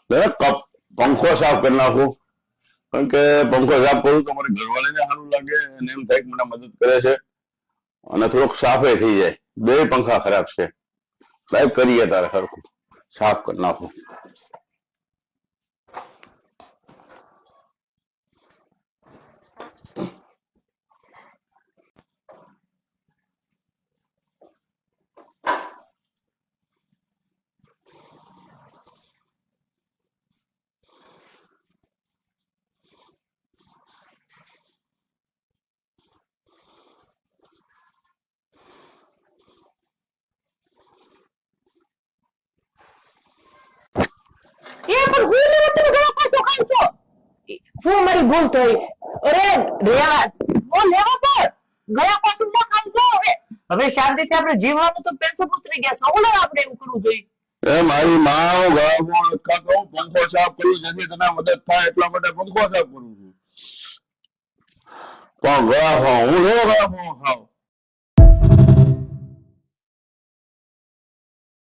Cup પંખો સાફ કરી નાખું, કારણ કે પંખો સાફ કરું તો મારી ઘરવાળીને સારું લાગે અને એમ થાય કે મને મદદ કરે છે અને થોડુંક સાફે થઈ જાય. બે પંખા ખરાબ છે, લાઈક કરીએ તારે સરખું સાફ કરી નાખું. હું મારી ભૂલ થઈ. અરે રેવા હું લેવા પર ગયા પાછું ના ખાઈ હવે હવે શાંતિથી આપણે જીવવાનું તો પેસો ઉતરી ગયા છે. ઓલે આપણે એવું કરવું જોઈએ. એ મારી માં ગળામાં અટકાતો પંખો સાફ કર્યું જેથી તને મદદ થાય એટલા માટે પંખો સાફ કરું છું. પણ ગળામાં હું નો ગળામાં ખાવ